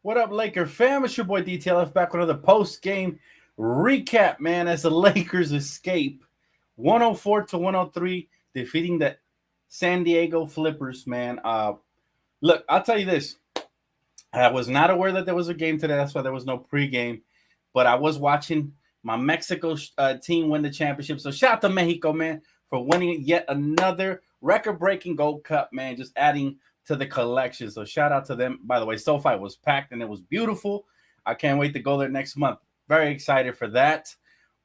What up, Laker fam? It's your boy Dtlf back with another post-game recap, man, as the Lakers escape 104 to 103, defeating the San Diego Flippers, man. Look, I'll tell you this. I was not aware that there was a game today. That's why there was no pregame. But I was watching my Mexico team win the championship. So shout out to Mexico, man, for winning yet another record-breaking Gold Cup, man. Just adding to the collection. So shout out to them. By the way, SoFi was packed and it was beautiful. I can't wait to go there next month. Very excited for that.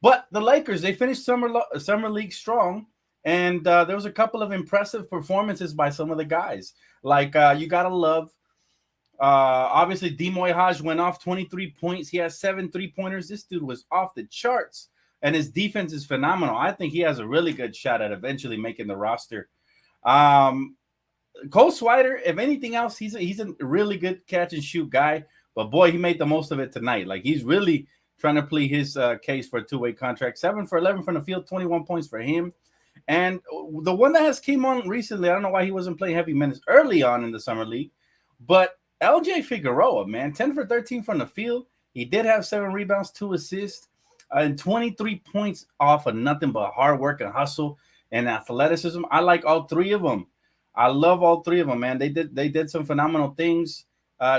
But the Lakers, they finished summer league strong. And there was a couple of impressive performances by some of the guys. Like you gotta love. Obviously, Dtlf Hodge went off 23 points. He has 7 3-pointers. This dude was off the charts, and his defense is phenomenal. I think he has a really good shot at eventually making the roster. Cole Swider, if anything else, he's a really good catch and shoot guy. But boy, he made the most of it tonight. Like he's really trying to plead his case for a two-way contract. 7 for 11 from the field, 21 points for him. And the one that has came on recently, I don't know why he wasn't playing heavy minutes early on in the summer league, but LJ Figueroa, man, 10 for 13 from the field. He did have 7 rebounds, 2 assists, and 23 points off of nothing but hard work and hustle and athleticism. I like all 3 of them. I love all 3 of them, man. They did some phenomenal things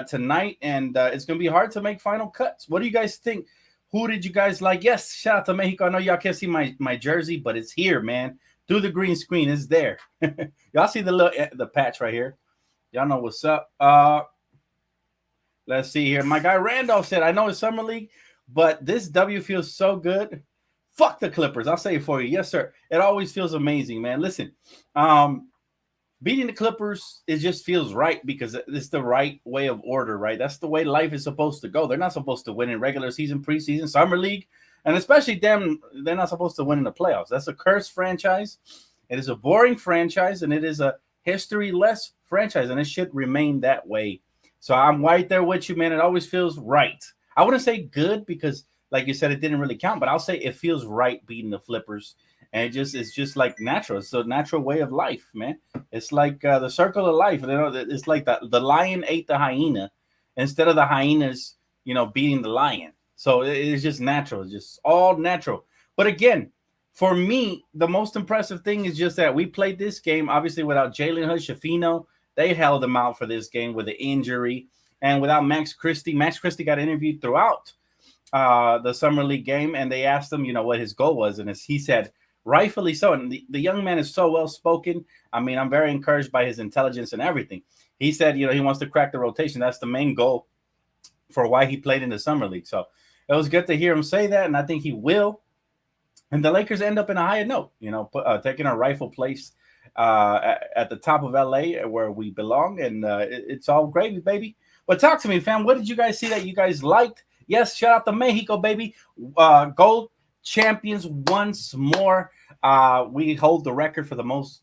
tonight, and it's going to be hard to make final cuts. What do you guys think? Who did you guys like? Yes, shout out to Mexico. I know y'all can't see my jersey, but it's here, man. Through the green screen, it's there. Y'all see the patch right here. Y'all know what's up. Let's see here. My guy Randolph said, I know it's summer league, but this W feels so good. Fuck the Clippers. I'll say it for you. Yes, sir. It always feels amazing, man. Listen, beating the Clippers, it just feels right because it's the right way of order, right? That's the way life is supposed to go. They're not supposed to win in regular season, preseason, summer league, and especially them, they're not supposed to win in the playoffs. That's a cursed franchise. It is a boring franchise, and it is a history-less franchise, and it should remain that way. So I'm right there with you, man. It always feels right. I wouldn't say good because, like you said, it didn't really count, but I'll say it feels right beating the Flippers. And it's just like natural. It's a natural way of life, man. It's like the circle of life. You know, it's like the lion ate the hyena instead of the hyenas, beating the lion. So it's just natural. It's just all natural. But again, for me, the most impressive thing is just that we played this game, obviously, without Jalen Hood, Shafino. They held him out for this game with an injury. And without Max Christie got interviewed throughout the Summer League game. And they asked him, what his goal was. And he said, rightfully so. And the young man is so well-spoken. I mean, I'm very encouraged by his intelligence and everything. He said, he wants to crack the rotation. That's the main goal for why he played in the Summer League. So it was good to hear him say that. And I think he will. And the Lakers end up in a higher note, taking a rightful place at the top of LA where we belong, and it's all gravy, baby. But talk to me, fam. What did you guys see that you guys liked? Yes, shout out to Mexico, baby. Gold champions once more. We hold the record for the most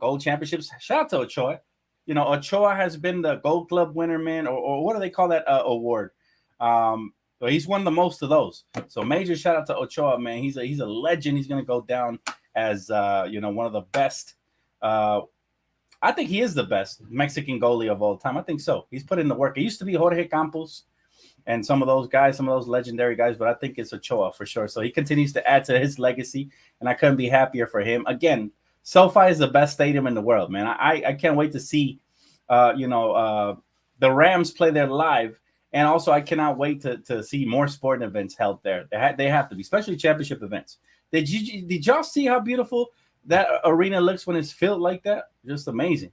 gold championships. Shout out to Ochoa. Ochoa has been the Gold Club winner, man, or what do they call that award? So he's won the most of those. So major shout out to Ochoa, man. He's a legend. He's gonna go down as one of the best. I think he is the best Mexican goalie of all time. I think so. He's put in the work. It used to be Jorge Campos and some of those guys, some of those legendary guys, but I think it's Ochoa for sure. So he continues to add to his legacy, and I couldn't be happier for him. Again, SoFi is the best stadium in the world, man. I can't wait to see, the Rams play there live. And also, I cannot wait to see more sporting events held there. They have to be, especially championship events. Did y'all see how beautiful that arena looks when it's filled like that? Just amazing.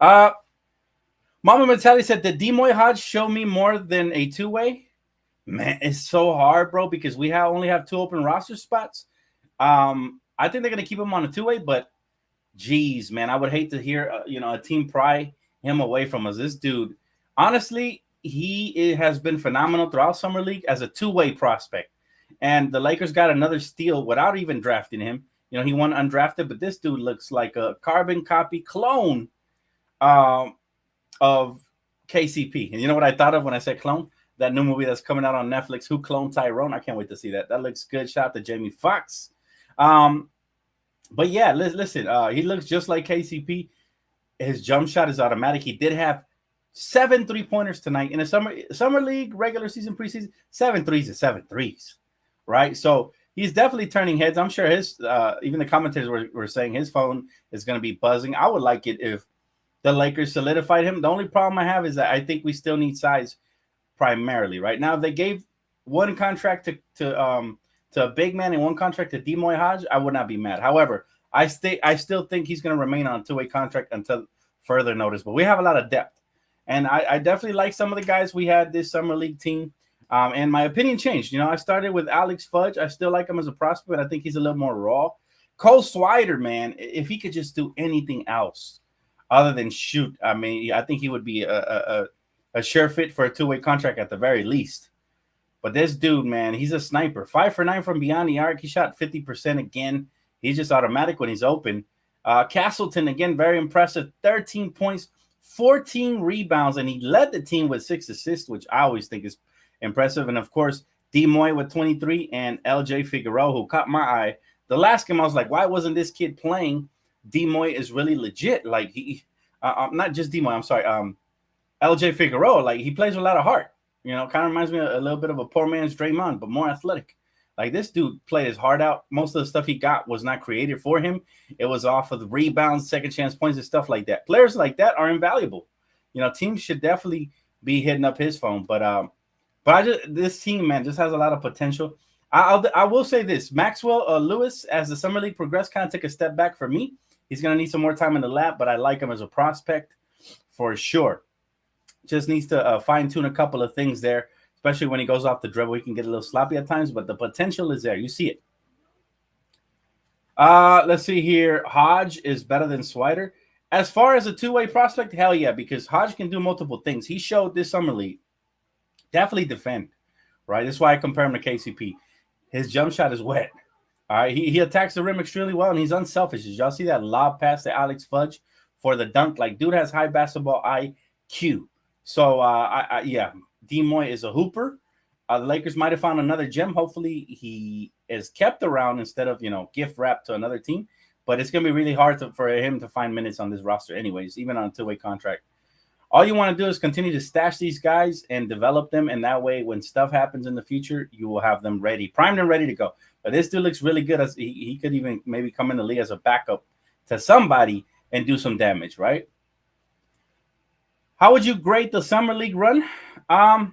Mama Matali said, did Dtlf Hodge show me more than a two-way? Man, it's so hard, bro, because we only have 2 open roster spots. I think they're going to keep him on a two-way, but geez, man, I would hate to hear, a team pry him away from us. This dude, honestly, he has been phenomenal throughout Summer League as a two-way prospect. And the Lakers got another steal without even drafting him. He won undrafted, but this dude looks like a carbon copy clone of KCP. And you know what I thought of when I said clone? That new movie that's coming out on Netflix, Who Cloned Tyrone? I can't wait to see that. That looks good. Shout out to Jamie Foxx. But yeah, listen, he looks just like KCP. His jump shot is automatic. He did have 7 3-pointers tonight in a summer league, regular season, preseason. 7 threes is 7 threes, right? So he's definitely turning heads. I'm sure his even the commentators were saying his phone is going to be buzzing. I would like it if the Lakers solidified him. The only problem I have is that I think we still need size primarily. Right now, if they gave one contract to a big man and one contract to Dtlf Hodge, I would not be mad. However, I still think he's going to remain on a two-way contract until further notice. But we have a lot of depth, and I definitely like some of the guys we had this summer league team. And my opinion changed. You know, I started with Alex Fudge. I still like him as a prospect, but I think he's a little more raw. Cole Swider, man, if he could just do anything else other than shoot, I mean, I think he would be a sure fit for a two-way contract at the very least. But this dude, man, he's a sniper. 5 for 9 from beyond the arc. He shot 50% again. He's just automatic when he's open. Castleton, again, very impressive. 13 points, 14 rebounds, and he led the team with 6 assists, which I always think is impressive. And, of course, Dmoy with 23 and LJ Figueroa, who caught my eye. The last game, I was like, why wasn't this kid playing? Dmoy is really legit. Like, he not just Dmoy, I'm sorry, LJ Figueroa. Like, he plays with a lot of heart. You know, kind of reminds me a little bit of a poor man's Draymond, but more athletic. Like, this dude played his heart out. Most of the stuff he got was not created for him. It was off of the rebounds, second chance points, and stuff like that. Players like that are invaluable. You know, teams should definitely be hitting up his phone. But this team, man, just has a lot of potential. I will say this: Maxwell Lewis, as the summer league progressed, kind of took a step back for me. He's going to need some more time in the lab, but I like him as a prospect for sure. Just needs to fine-tune a couple of things there, especially when he goes off the dribble. He can get a little sloppy at times, but the potential is there. You see it. Let's see here. Hodge is better than Swider. As far as a two-way prospect, hell yeah, because Hodge can do multiple things. He showed this summer league. Definitely defend, right? That's why I compare him to KCP. His jump shot is wet. All right, he attacks the rim extremely well, and he's unselfish. Did y'all see that lob pass to Alex Fudge for the dunk? Like, dude has high basketball IQ. So, yeah, Dmoy is a hooper. The Lakers might have found another gem. Hopefully, he is kept around instead of, gift wrapped to another team. But it's going to be really hard for him to find minutes on this roster anyways, even on a two-way contract. All you want to do is continue to stash these guys and develop them. And that way, when stuff happens in the future, you will have them ready, primed and ready to go. But this dude looks really good. As he could even maybe come in the league as a backup to somebody and do some damage, right? How would you grade the summer league run? I'll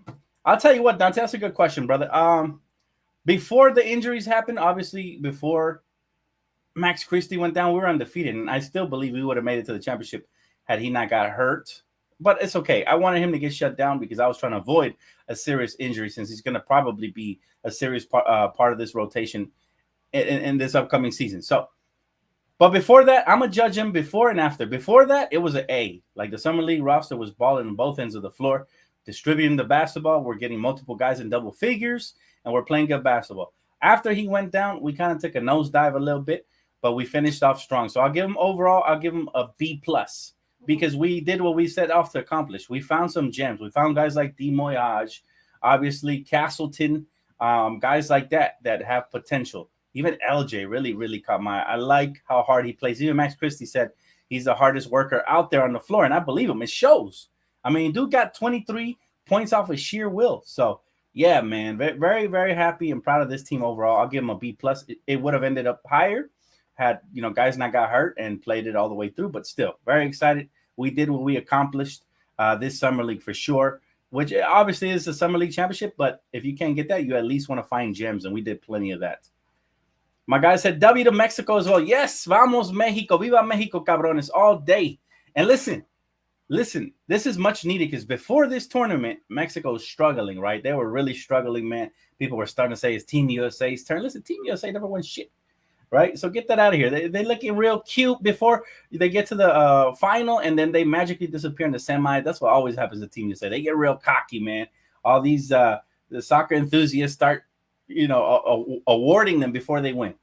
tell you what, Dante, that's a good question, brother. Before the injuries happened, obviously before Max Christie went down, we were undefeated, and I still believe we would have made it to the championship had he not got hurt. But it's okay. I wanted him to get shut down because I was trying to avoid a serious injury, since he's going to probably be a serious part of this rotation in this upcoming season. So, but before that, I'm going to judge him before and after. Before that, it was an A. Like, the summer league roster was balling on both ends of the floor, distributing the basketball. We're getting multiple guys in double figures, and we're playing good basketball. After he went down, we kind of took a nosedive a little bit, but we finished off strong. So I'll give him a B+, because we did what we set off to accomplish. We found some gems. We found guys like Dtlf Hodge, obviously Castleton, guys like that have potential. Even LJ really, really caught my eye. I like how hard he plays. Even Max Christie said he's the hardest worker out there on the floor, and I believe him. It shows. I mean, dude got 23 points off of sheer will. So, yeah, man, very, very happy and proud of this team overall. I'll give him a B+. It would have ended up higher had, guys not got hurt and played it all the way through, but still very excited. We did what we accomplished this summer league for sure, which obviously is the summer league championship, but if you can't get that, you at least want to find gems, and we did plenty of that. My guy said W to Mexico as well. Yes, vamos Mexico. Viva Mexico, cabrones, all day. And listen, this is much needed, because before this tournament, Mexico was struggling, right? They were really struggling, man. People were starting to say it's Team USA's turn. Listen, Team USA never won shit, right? So get that out of here. They're looking real cute before they get to the final, and then they magically disappear in the semi. That's what always happens to Team USA. They get real cocky, man. All these the soccer enthusiasts start, awarding them before they win.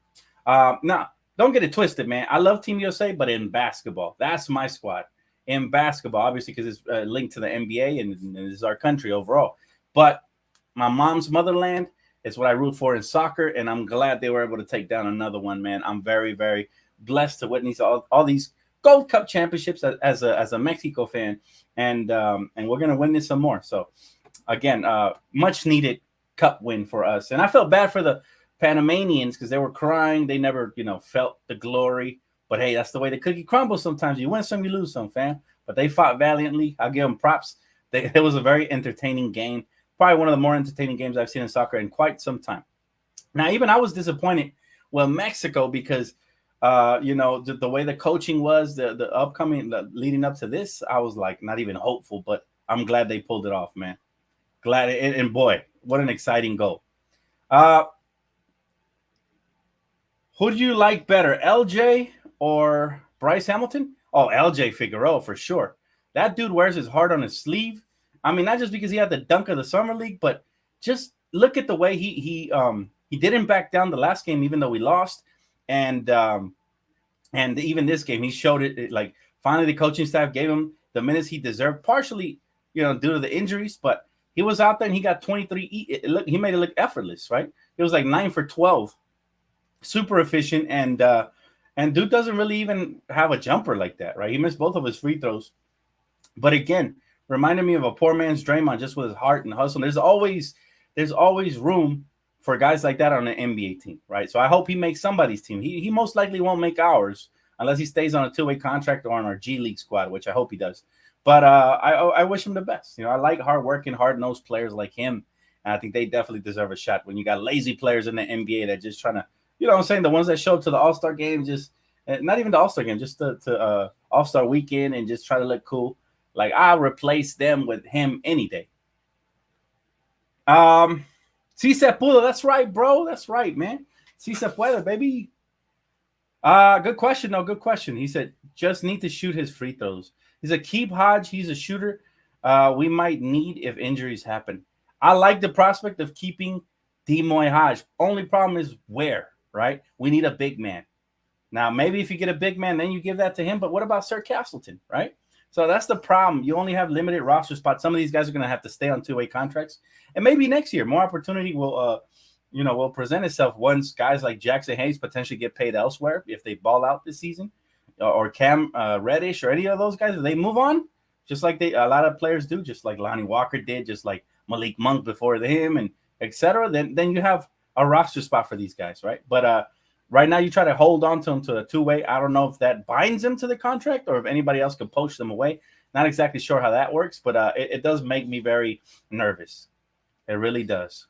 Now, don't get it twisted, man. I love Team USA, but in basketball, that's my squad. In basketball, obviously, because it's linked to the NBA and this is our country overall. But my mom's motherland is what I root for in soccer, and I'm glad they were able to take down another one, man. I'm very, very blessed to witness all these Gold Cup championships as a Mexico fan, and we're gonna win this some more. So again, much needed cup win for us. And I felt bad for the Panamanians because they were crying. They never, felt the glory. But hey, that's the way the cookie crumbles sometimes. You win some, you lose some, fam. But they fought valiantly. I'll give them props. It was a very entertaining game. Probably one of the more entertaining games I've seen in soccer in quite some time. Now, even I was disappointed with Mexico because, the way the coaching was, the upcoming, leading up to this, I was like not even hopeful. But I'm glad they pulled it off, man. Glad it, and boy, what an exciting goal. Who do you like better, LJ or Bryce Hamilton? Oh, LJ Figueroa for sure. That dude wears his heart on his sleeve. I mean, not just because he had the dunk of the summer league, but just look at the way he didn't back down the last game, even though we lost, and even this game he showed it. Like finally, the coaching staff gave him the minutes he deserved, partially due to the injuries, but he was out there and he got 23. He made it look effortless, right? It was like 9 for 12, super efficient, and dude doesn't really even have a jumper like that, right? He missed both of his free throws, but again, reminded me of a poor man's Draymond, just with his heart and hustle. There's always room for guys like that on an NBA team, right? So I hope he makes somebody's team. He most likely won't make ours unless he stays on a 2-way contract or on our G League squad, which I hope he does. But I wish him the best. I like hard-working, hard-nosed players like him, and I think they definitely deserve a shot. When you got lazy players in the NBA that just trying to, what I'm saying, the ones that show up to the All-Star game, just not even the All-Star game, just to All-Star weekend and just try to look cool. Like, I'll replace them with him any day. Si se pudo. That's right, bro. That's right, man. Si se puede, baby. Good question, though. Good question. He said, just need to shoot his free throws. He said, keep Hodge. He's a shooter we might need if injuries happen. I like the prospect of keeping Demoy Hodge. Only problem is where, right? We need a big man. Now, maybe if you get a big man, then you give that to him. But what about Sir Castleton, right? So that's the problem. You only have limited roster spots. Some of these guys are going to have to stay on 2-way contracts. And maybe next year, more opportunity will present itself once guys like Jackson Hayes potentially get paid elsewhere if they ball out this season. Or Cam Reddish or any of those guys, if they move on, just like a lot of players do, just like Lonnie Walker did, just like Malik Monk before him, and etc. Then you have a roster spot for these guys, right? But right now you try to hold on to them to a 2-way. I don't know if that binds them to the contract or if anybody else can poach them away. Not exactly sure how that works, but it does make me very nervous. It really does.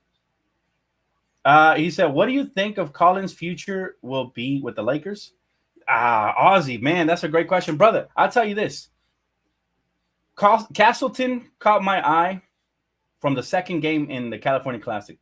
He said, what do you think of Collins' future will be with the Lakers? Ozzy, man, that's a great question. Brother, I'll tell you this. Castleton caught my eye from the second game in the California Classic.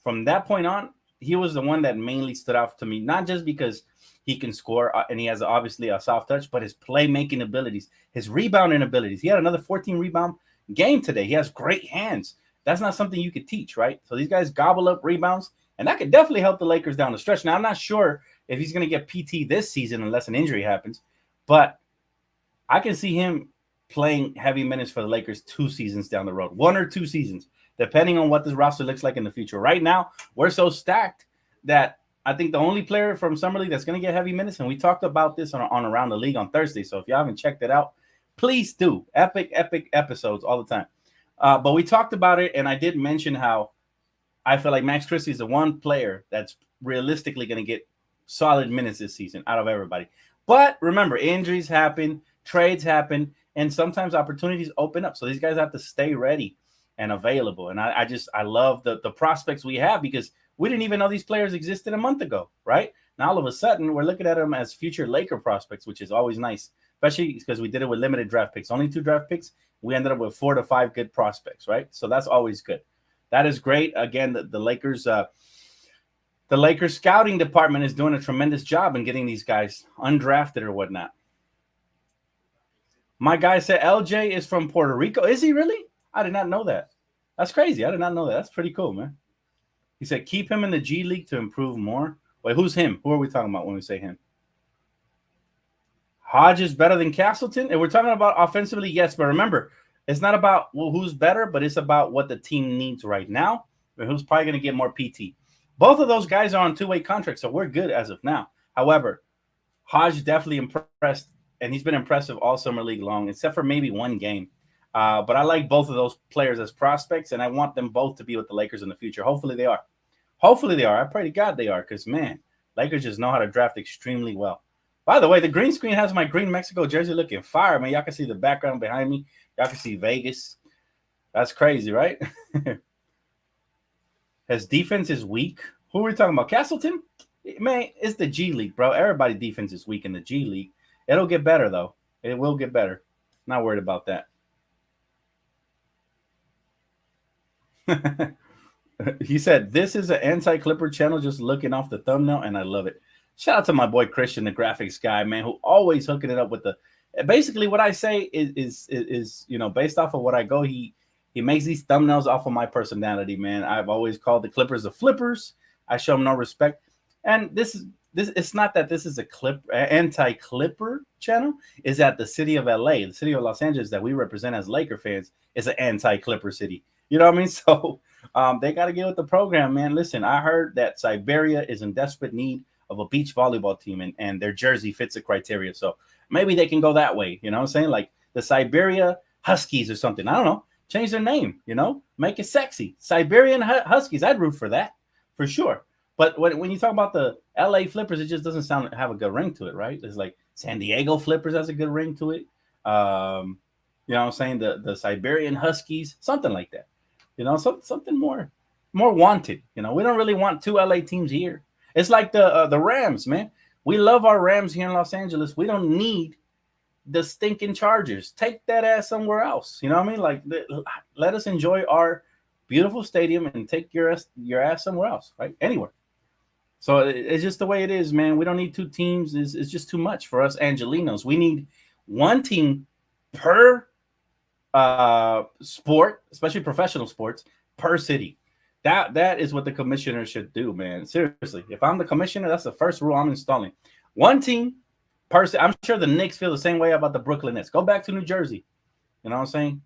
From that point on, he was the one that mainly stood out to me, not just because he can score and he has obviously a soft touch, but his playmaking abilities, his rebounding abilities. He had another 14 rebound game today. He has great hands. That's not something you could teach, right? So these guys gobble up rebounds, and that could definitely help the Lakers down the stretch. Now, I'm not sure if he's going to get PT this season unless an injury happens, but I can see him playing heavy minutes for the Lakers 2 seasons down the road, 1 or 2 seasons, depending on what this roster looks like in the future. Right now, we're so stacked that I think the only player from Summer League that's going to get heavy minutes, and we talked about this on Around the League on Thursday, so if you haven't checked it out, please do. Epic episodes all the time. But we talked about it, and I did mention how I feel like Max Christie is the one player that's realistically going to get solid minutes this season out of everybody. But remember, injuries happen, trades happen, and sometimes opportunities open up. So these guys have to stay ready and available. And I love the prospects we have because we didn't even know these players existed a month ago, right? Now, all of a sudden, we're looking at them as future Laker prospects, which is always nice, especially because we did it with limited draft picks. Only 2 draft picks. We ended up with 4 to 5 good prospects, right? So that's always good. That is great. Again, the Lakers scouting department is doing a tremendous job in getting these guys undrafted or whatnot. My guy said LJ is from Puerto Rico. Is he really? I did not know that. That's crazy. I did not know that. That's pretty cool, man. He said keep him in the G League to improve more. Wait, who's him? Who are we talking about when we say him? Hodge is better than Castleton? And we're talking about offensively, yes. But remember, it's not about who's better, but it's about what the team needs right now and who's probably going to get more PT. Both of those guys are on 2-way contracts, so we're good as of now. However, Hodge definitely impressed and he's been impressive all summer league long, except for maybe one game. But I like both of those players as prospects, and I want them both to be with the Lakers in the future. Hopefully they are. Hopefully they are. I pray to God they are, because, man, Lakers just know how to draft extremely well. By the way, the green screen has my green Mexico jersey looking fire, man. Y'all can see the background behind me. Y'all can see Vegas. That's crazy, right? His defense is weak. Who are we talking about? Castleton? Man, it's the G League, bro. Everybody defense is weak in the G League. It'll get better, though. It will get better. Not worried about that. He said, this is an anti-Clipper channel, just looking off the thumbnail, and I love it. Shout out to my boy Christian, the graphics guy, man, who always hooking it up with the. Basically, what I say is based off of what I go. He makes these thumbnails off of my personality, man. I've always called the Clippers the flippers. I show them no respect, and this. It's not that this is a anti-Clipper channel. Is that the city of LA, the city of Los Angeles that we represent as Laker fans, is an anti-Clipper city. You know what I mean? So they got to get with the program, man. Listen, I heard that Siberia is in desperate need of a beach volleyball team, and their jersey fits the criteria. So maybe they can go that way. You know what I'm saying? Like the Siberia Huskies or something. I don't know. Change their name, make it sexy. Siberian Huskies. I'd root for that for sure. But when you talk about the LA Flippers, it just doesn't have a good ring to it, right? It's like San Diego Flippers has a good ring to it. You know what I'm saying? The Siberian Huskies, something like that. Something more wanted. We don't really want two LA teams here. It's like the Rams, man. We love our Rams here in Los Angeles. We don't need the stinking Chargers. Take that ass somewhere else. You know what I mean? Like, let us enjoy our beautiful stadium and take your ass somewhere else, right? Anywhere. So it's just the way it is, man. We don't need two teams. It's just too much for us Angelinos. We need one team per sport, especially professional sports, per city. That is what the commissioner should do, man. Seriously, if I'm the commissioner, that's the first rule I'm installing. One team per city. I'm sure the Knicks feel the same way about the Brooklyn Nets. Go back to New Jersey. You know what I'm saying?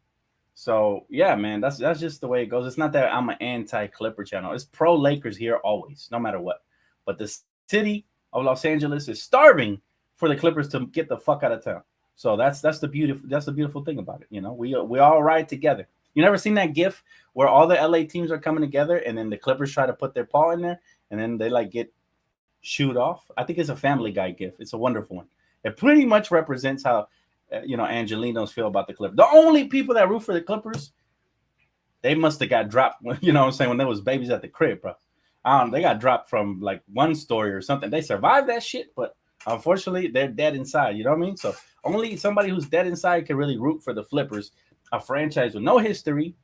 So yeah, man, that's just the way it goes. It's not that I'm an anti-Clipper channel. It's pro Lakers here always, no matter what. But the city of Los Angeles is starving for the Clippers to get the fuck out of town. So that's the beautiful thing about it. We all ride together. You never seen that GIF where all the LA teams are coming together and then the Clippers try to put their paw in there and then they like get shooed off? I think it's a Family Guy GIF. It's a wonderful one. It pretty much represents how Angelinos feel about the Clippers. The only people that root for the Clippers, they must have got dropped. You know what I'm saying? When there was babies at the crib, bro. They got dropped from like one story or something. They survived that shit, but unfortunately, they're dead inside. You know what I mean? So only somebody who's dead inside can really root for the Flippers, a franchise with no history,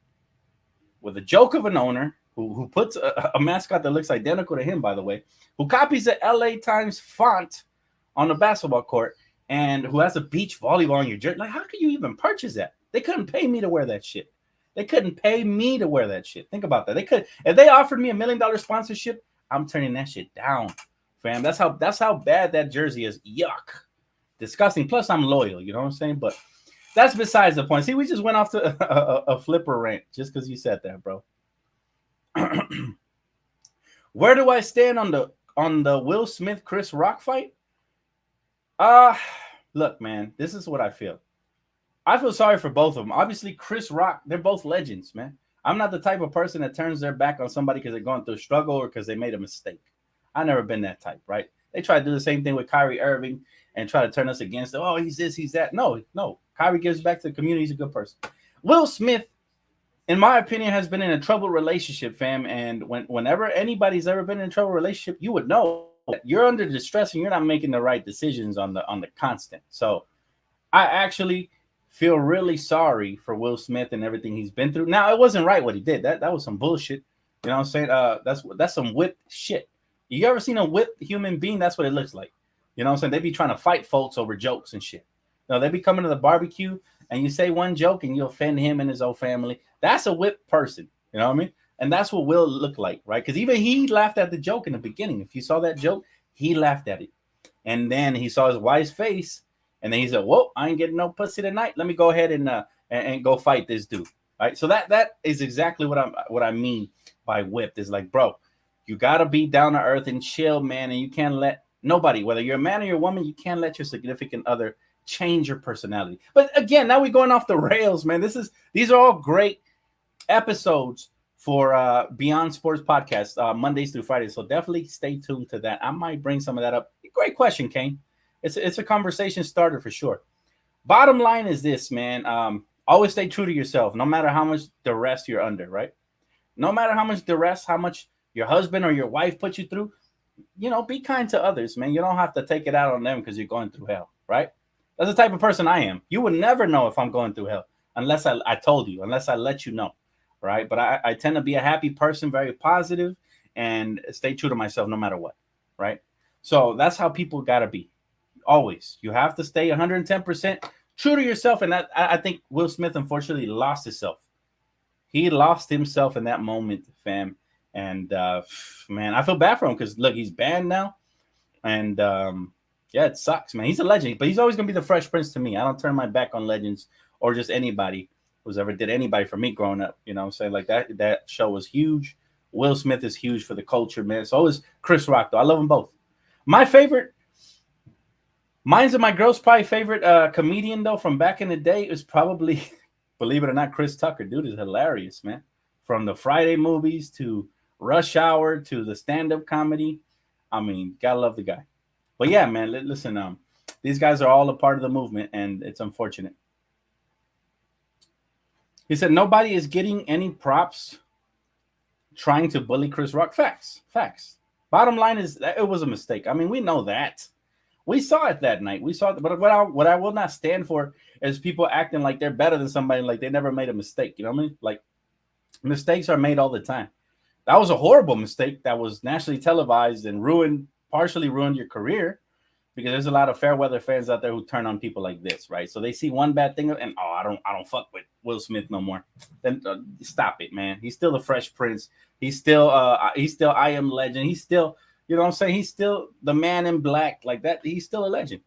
with a joke of an owner who puts a mascot that looks identical to him, by the way, who copies the LA Times font on the basketball court, and who has a beach volleyball on your jersey. Like, how could you even purchase that? They couldn't pay me to wear that shit. They couldn't pay me to wear that shit. Think about that. They could, if they offered me $1 million sponsorship, I'm turning that shit down, fam. That's how bad that jersey is. Yuck, disgusting. Plus, I'm loyal. You know what I'm saying? But that's besides the point. See, we just went off to a flipper rant just because you said that, bro. Where do I stand on the Will Smith Chris Rock fight? Look, man, this is what I feel. I feel sorry for both of them. Obviously, Chris Rock, they're both legends, man. I'm not the type of person that turns their back on somebody because they're going through a struggle or because they made a mistake. I've never been that type, right? They try to do the same thing with Kyrie Irving and try to turn us against him. Oh, he's this, he's that. No. Kyrie gives back to the community. He's a good person. Will Smith, in my opinion, has been in a troubled relationship, fam. And whenever anybody's ever been in a troubled relationship, you would know that you're under distress and you're not making the right decisions on the constant. So I actually feel really sorry for Will Smith and everything he's been through. Now, it wasn't right what he did. That was some bullshit. You know what I'm saying? That's some whipped shit. You ever seen a whipped human being? That's what it looks like. You know what I'm saying? They be trying to fight folks over jokes and shit. They be coming to the barbecue and you say one joke and you offend him and his whole family. That's a whipped person. You know what I mean? And that's what Will looked like, right? Because even he laughed at the joke in the beginning. If you saw that joke, he laughed at it. And then he saw his wife's face. And then he said, whoa, I ain't getting no pussy tonight. Let me go ahead and go fight this dude. Right. So that is exactly what I mean by whipped. Is like, bro, you got to be down to earth and chill, man. And you can't let nobody, whether you're a man or you're a woman, you can't let your significant other change your personality. But again, now we're going off the rails, man. These are all great episodes for Beyond Sports Podcast, Mondays through Fridays. So definitely stay tuned to that. I might bring some of that up. Great question, Kane. It's a conversation starter for sure. Bottom line is this, man. Always stay true to yourself, no matter how much duress you're under, right? No matter how much duress, how much your husband or your wife put you through, be kind to others, man. You don't have to take it out on them because you're going through hell, right? That's the type of person I am. You would never know if I'm going through hell unless I told you, unless I let you know, right? But I tend to be a happy person, very positive, and stay true to myself no matter what, right? So that's how people got to be. Always. You have to stay 110% true to yourself. And that I think Will Smith, unfortunately, lost himself. He lost himself in that moment, fam. And, man, I feel bad for him because, look, he's banned now. And, yeah, it sucks, man. He's a legend. But he's always going to be the Fresh Prince to me. I don't turn my back on legends or just anybody who's ever did anybody for me growing up. You know what I'm saying? Like, that show was huge. Will Smith is huge for the culture, man. So is Chris Rock, though. I love them both. Mine's and my girl's probably favorite comedian, though, from back in the day is probably, believe it or not, Chris Tucker. Dude is hilarious, man. From the Friday movies to Rush Hour to the stand-up comedy. I mean, gotta love the guy. But yeah, man, listen, these guys are all a part of the movement, and it's unfortunate. He said, nobody is getting any props trying to bully Chris Rock. Facts. Bottom line is that it was a mistake. I mean, we know that. We saw it that night. We saw it, but what I will not stand for is people acting like they're better than somebody, like they never made a mistake. You know what I mean? Like, mistakes are made all the time. That was a horrible mistake that was nationally televised and partially ruined your career, because there's a lot of fair weather fans out there who turn on people like this, right? So they see one bad thing and I don't fuck with Will Smith no more. Then stop it, man. He's still the Fresh Prince. He's still I Am Legend. He's still, you know what I'm saying? He's still the man in black, like that. He's still a legend,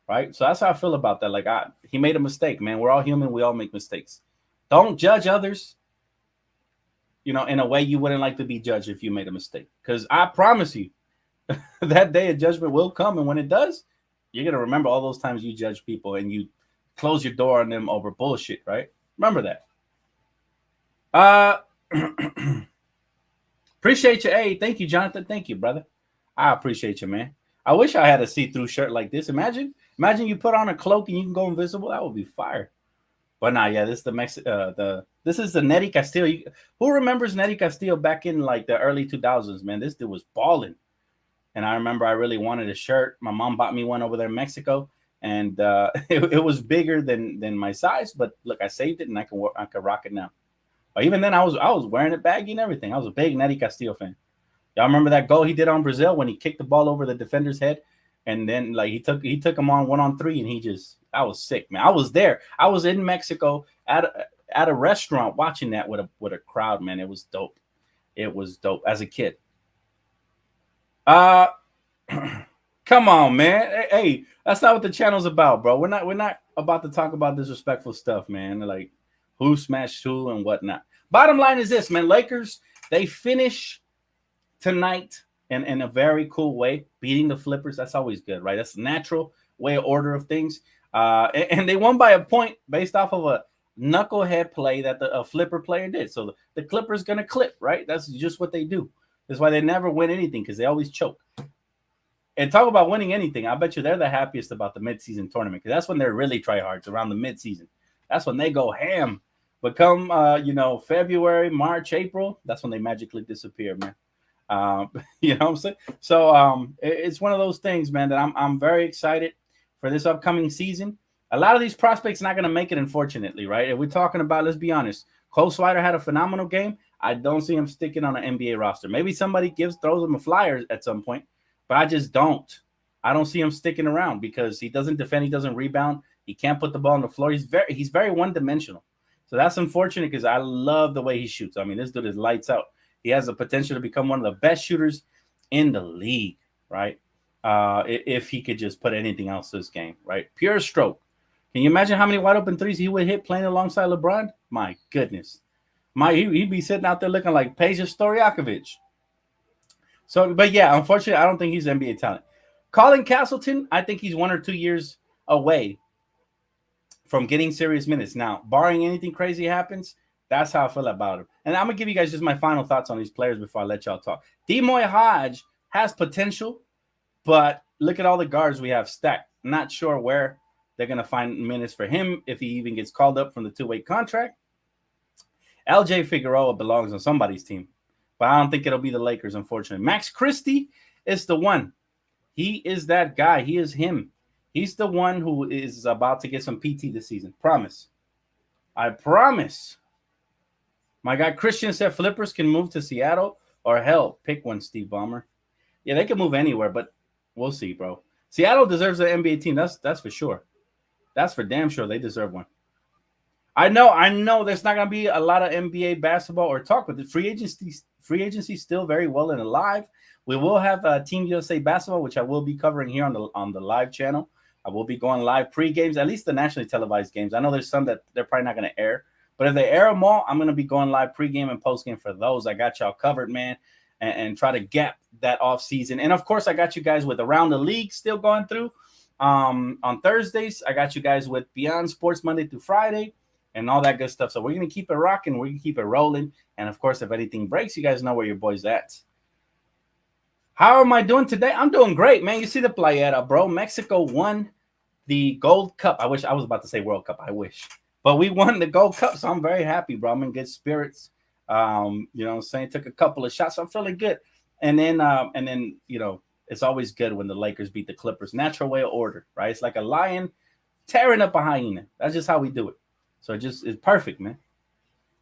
right? So that's how I feel about that. Like, he made a mistake, man. We're all human. We all make mistakes. Don't judge others, in a way you wouldn't like to be judged if you made a mistake. Because I promise you, that day of judgment will come. And when it does, you're going to remember all those times you judge people and you close your door on them over bullshit, right? Remember that. Appreciate you. Hey, thank you, Jonathan. Thank you, brother. I appreciate you, man. I wish I had a see-through shirt like this. Imagine you put on a cloak and you can go invisible. That would be fire. But nah, yeah, this is the Nettie Castillo. Who remembers Nettie Castillo back in like the early 2000s, man? This dude was balling. And I remember I really wanted a shirt. My mom bought me one over there in Mexico, and it was bigger than my size. But look, I saved it, and I can rock it now. But even then, I was wearing it baggy and everything. I was a big Nettie Castillo fan. Y'all remember that goal he did on Brazil when he kicked the ball over the defender's head, and then like he took him on 1-on-3, and I was sick, man. I was there. I was in Mexico at a restaurant watching that with a crowd, man. It was dope. It was dope as a kid. Come on, man. Hey, that's not what the channel's about, bro. We're not about to talk about disrespectful stuff, man. Like who smashed who and whatnot. Bottom line is this, man. Lakers, they finish tonight in a very cool way, beating the Flippers. That's always good, right? That's the natural way of order of things. And they won by a point based off of a knucklehead play that a Flipper player did. So the Clippers gonna clip, right? That's just what they do. That's why they never win anything, because they always choke. And talk about winning anything. I bet you they're the happiest about the midseason tournament, because that's when they're really tryhards, around the midseason. That's when they go ham. But come, February, March, April, that's when they magically disappear, man. You know what I'm saying? So it's one of those things, man, that I'm very excited for this upcoming season. A lot of these prospects not going to make it, unfortunately, right? If we're talking about, let's be honest, Cole Slider had a phenomenal game. I don't see him sticking on an NBA roster. Maybe somebody throws him a flyer at some point, but I just don't. I don't see him sticking around because he doesn't defend, he doesn't rebound, he can't put the ball on the floor. He's very one-dimensional. So that's unfortunate, because I love the way he shoots. I mean, this dude is lights out. He has the potential to become one of the best shooters in the league, right? If he could just put anything else to his game, right? Pure stroke. Can you imagine how many wide open threes he would hit playing alongside LeBron? My goodness. He'd be sitting out there looking like Peja Stojakovic. So, but yeah, unfortunately, I don't think he's NBA talent. Colin Castleton, I think he's 1 or 2 years away from getting serious minutes. Now, barring anything crazy happens, that's how I feel about him. And I'm going to give you guys just my final thoughts on these players before I let y'all talk. Dtlf Hodge has potential, but look at all the guards we have stacked. Not sure where they're going to find minutes for him if he even gets called up from the two-way contract. LJ Figueroa belongs on somebody's team, but I don't think it'll be the Lakers, unfortunately. Max Christie is the one. He is that guy. He is him. He's the one who is about to get some PT this season. Promise. I promise. My guy Christian said flippers can move to Seattle or hell, pick one, Steve Ballmer. Yeah, they can move anywhere, but we'll see, bro. Seattle deserves an NBA team. That's for sure. That's for damn sure. They deserve one. I know there's not going to be a lot of NBA basketball or talk, but the free agency is still very well and alive. We will have Team USA basketball, which I will be covering here on the live channel. I will be going live pre-games, at least the nationally televised games. I know there's some that they're probably not going to air, but if they air them all, I'm going to be going live pre-game and post-game for those. I got y'all covered, man, and try to gap that off season. And of course, I got you guys with Around the League still going through on Thursdays. I got you guys with Beyond Sports Monday through Friday and all that good stuff. So we're going to keep it rocking. We're going to keep it rolling. And of course, if anything breaks, you guys know where your boy's at. How am I doing today? I'm doing great, man. You see the playera, bro. Mexico won the Gold Cup. I wish I was about to say World Cup. I wish. But we won the Gold Cup, so I'm very happy, bro. I'm in good spirits. You know what I'm saying? Took a couple of shots. So I'm feeling good. And then, you know, it's always good when the Lakers beat the Clippers. Natural way of order, right? It's like a lion tearing up a hyena. That's just how we do it. So it's perfect, man.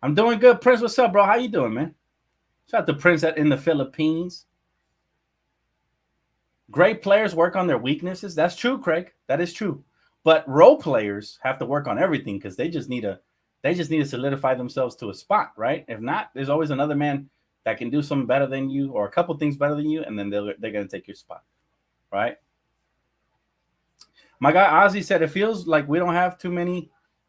I'm doing good. Prince, what's up, bro? How you doing, man? Shout out to Prince in the Philippines. Great players work on their weaknesses. That's true, Craig. That is true. But role players have to work on everything because they just need to solidify themselves to a spot, right? If not, there's always another man that can do something better than you or a couple things better than you, and then they're going to take your spot, right? My guy Ozzy said it feels like we don't have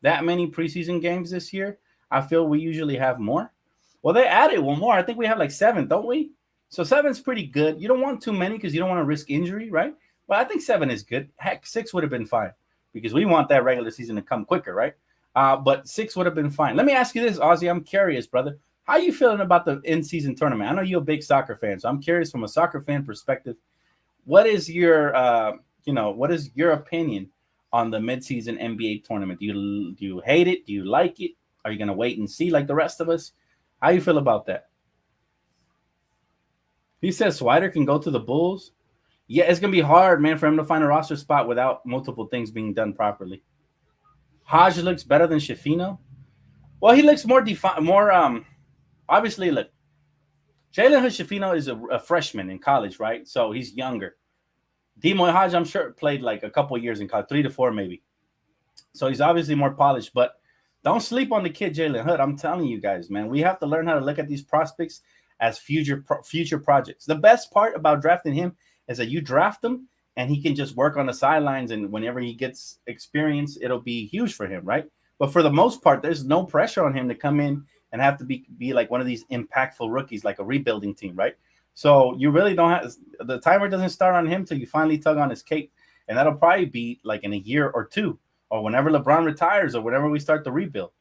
that many preseason games this year. I feel we usually have more. Well, they added one more. I think we have like 7, don't we? So 7's pretty good. You don't want too many because you don't want to risk injury, right? But I think 7 is good. Heck, 6 would have been fine because we want that regular season to come quicker, right? But 6 would have been fine. Let me ask you this, Ozzy. I'm curious, brother. How are you feeling about the in-season tournament? I know you're a big soccer fan, so I'm curious from a soccer fan perspective. What is your, what is your opinion on the mid-season NBA tournament? Do you hate it? Do you like it? Are you going to wait and see like the rest of us? How you feel about that? He says Swider can go to the Bulls. Yeah, it's going to be hard, man, for him to find a roster spot without multiple things being done properly. Hodge looks better than Shafino. Well, he looks more obviously, look, Jalen Hood-Schifino is a freshman in college, right? So he's younger. Dtlf Hodge, I'm sure, played like a couple years in college, 3 to 4 maybe. So he's obviously more polished, but don't sleep on the kid Jalen Hood. I'm telling you guys, man, we have to learn how to look at these prospects as future projects. The best part about drafting him is that you draft him and he can just work on the sidelines, and whenever he gets experience, it'll be huge for him, right? But for the most part, there's no pressure on him to come in and have to be like one of these impactful rookies, like a rebuilding team, right? So you really don't have – the timer doesn't start on him till you finally tug on his cape, and that'll probably be like in a year or 2, or whenever LeBron retires, or whenever we start the rebuild,